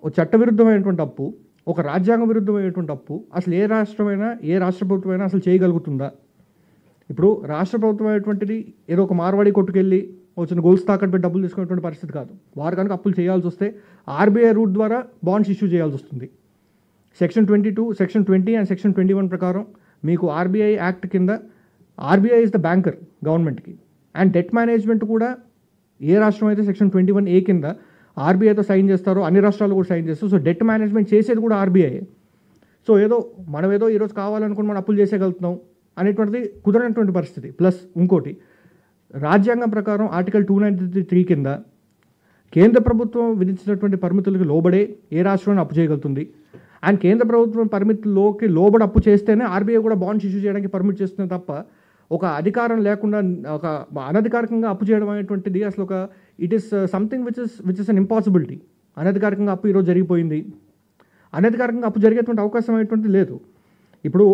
ఒక చట్టవిరుద్ధమైనటువంటి అప్పు, ఒక రాజ్యాంగ విరుద్ధమైనటువంటి అప్పు అసలు ఏ రాష్ట్రమైనా, ఏ రాష్ట్ర ప్రభుత్వమైనా అసలు చేయగలుగుతుందా? ఇప్పుడు రాష్ట్ర ప్రభుత్వం అనేటువంటిది ఏదో ఒక మార్వాడి కొట్టుకెళ్ళి వచ్చిన గోల్స్ తాకట్టు పెట్టి డబ్బులు తీసుకునేటువంటి పరిస్థితి కాదు. వారు కనుక అప్పులు చేయాల్సి వస్తే ఆర్బీఐ రూట్ ద్వారా బాండ్స్ ఇష్యూ చేయాల్సి వస్తుంది. సెక్షన్ 22, సెక్షన్ 20 అండ్ సెక్షన్ 21 ప్రకారం మీకు ఆర్బీఐ యాక్ట్ కింద ఆర్బీఐ ఇస్ ద బ్యాంకర్ గవర్నమెంట్కి. అండ్ డెట్ మేనేజ్మెంట్ కూడా ఏ రాష్ట్రం అయితే సెక్షన్ 21A కింద ఆర్బీఐతో సైన్ చేస్తారో అన్ని రాష్ట్రాలు కూడా సైన్ చేస్తారు. సో డెట్ మేనేజ్మెంట్ చేసేది కూడా ఆర్బీఐ. సో మనం ఏదో ఈరోజు కావాలనుకుని మనం అప్పులు చేసేయగలుగుతున్నాం అనేటువంటిది కుదరనటువంటి పరిస్థితి. ప్లస్ ఇంకోటి, రాజ్యాంగం ప్రకారం ఆర్టికల్ 293 కింద కేంద్ర ప్రభుత్వం విధించినటువంటి పరిమితులకు లోబడే ఏ రాష్ట్రం అప్పు చేయగలుగుతుంది. అండ్ కేంద్ర ప్రభుత్వం పరిమితుల్లోకి లోబడి అప్పు చేస్తేనే ఆర్బీఐ కూడా బాండ్స్ ఇష్యూ చేయడానికి పర్మిట్ చేస్తుంది తప్ప ఒక అధికారం లేకుండా ఒక అనధికారికంగా అప్పు చేయడం అనేటువంటిది అసలు it is something which is an impossibility. అనధికారికంగా అప్పు ఈరోజు జరిగిపోయింది. అనధికారికంగా అప్పు జరిగేటువంటి అవకాశం అనేటువంటిది లేదు. ఇప్పుడు